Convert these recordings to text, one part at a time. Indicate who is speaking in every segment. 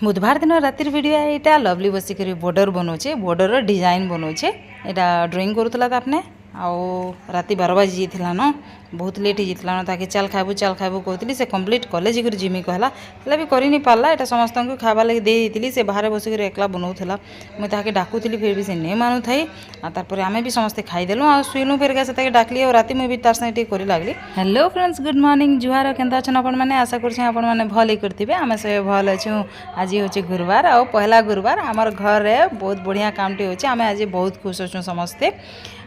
Speaker 1: बुधवार दिन रातिर वीडियो यहाँ लवली बसिक बॉर्डर बनाऊे बॉर्डर डिजाइन बनाऊे यहाँ ड्राइंग करूला आपने आउ राति 12 बजी जाइला न बहुत लेट होता न ताकि चाल खाइबू कहती से कम्प्लीट कॉलेज कर जिमी कहला हेल्ला भी कर नहीं पार्ला एटा समस्त को खावा लगे देती से बाहर बसिक एकला बनाऊला मुझे ताकि डाकुली फिर भी से नहीं मानु थाई तार आम भी समस्ते खाईदेलु आ शुइलु फिर से डाकली और राति मुझे तार संगे कर लगली। हेलो फ्रेंड्स गुड मॉर्निंग जुहार केन्ता अच्छन आपण मैंने आशा कर भल ही करते आम सब भल अच्छू। आज हूँ गुरुवार आ पहला गुरुवार आमर घर बहुत बढ़िया कामटे होचे आम आज बहुत खुश अच्छू समस्ते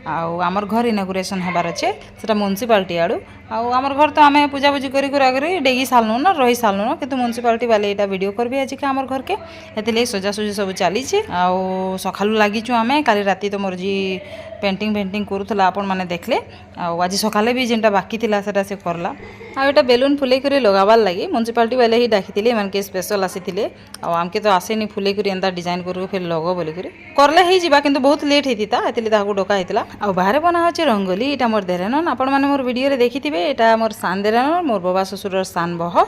Speaker 1: आमर घर इनागुरेसन हबार अच्छे से म्यूनिसिपालिटी आड़ू आमर घर तो आम पूजापूजी करी डेगी सालनु न रही सालनु न कि म्यूनिसिपालिटी वाले यहाँ वीडियो करबे आज के आमर घर के ये सजासुजी सब चली सका लगिचु आम काली राति तो मोर जी पेंटिंग पेंटिंग करूला आपण मैंने देखले आज सकाले भी जेनटा बाकी थिला सेटा से करला आटा बेलून फुले कर लगाबार लगी म्यूनिसिपालिटी वाले ही डाकी एम स्पेशल आसी आमके तो आसेनी फुले कर एंता डिजाइन कर फिर लग बोलिक करले ही जावा किंतु बहुत लेट होता ये डका होता आ बाहर बना होचे रंगोली यहाँ मोर देरानन आपण मैंने मोर वीडियो देखिथे यहाँ मोर सान देरानन मोर बाबा ससुर सान बह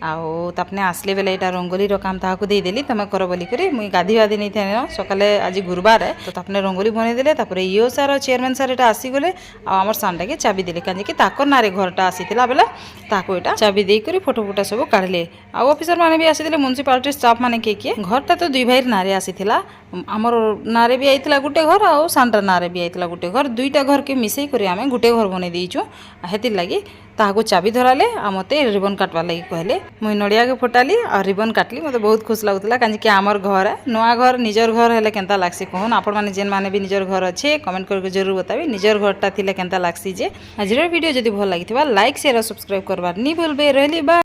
Speaker 1: आपने आसले बेले यहाँ रंगोली काम ताकू देदेली तुम कर बोलिक मुई गाधी वाधी नहीं थे सकाले आज गुरुवार है तो आपने रंगोली बनईदे यो सार चेयरमैन सार यहाँ आसीगले आमर सानटा के चाबी देले कहीं ताकर ना घरटा आसीला बेले ताको यहाँ चाबी देकर फोटो फोटा सब काढ़ले ऑफिसर मैंने भी आसी म्यूनिसिपालिटी स्टाफ मैंने किए घरटा तो दुई भाई नारे आसीला आमर नारे भी आईला गोटे घर आ सानटा नारे भी आईला गोटे घर दुईटा घर के मिसई कर आम गोटे घर बनई देचु हेतिर लगी ताकू चाबी धराले आ मते रिबन काटवा लगी कहले मुई नड़िया के फटाली और रिबन काटली मते बहुत खुश लगुला कहीं आमर घर है नुआ घर निजर घर हेले केंता लागसी कहून आपण मैंने जेन मैंने भी निजर घर अच्छे कमेंट करके जरूर बताबी निजर घरटा थिले केंता लागसी जे आज वीडियो जदि भल लगी लाइक शेयर और सब्सक्राइब करवार नहीं भूलबे रहली बा।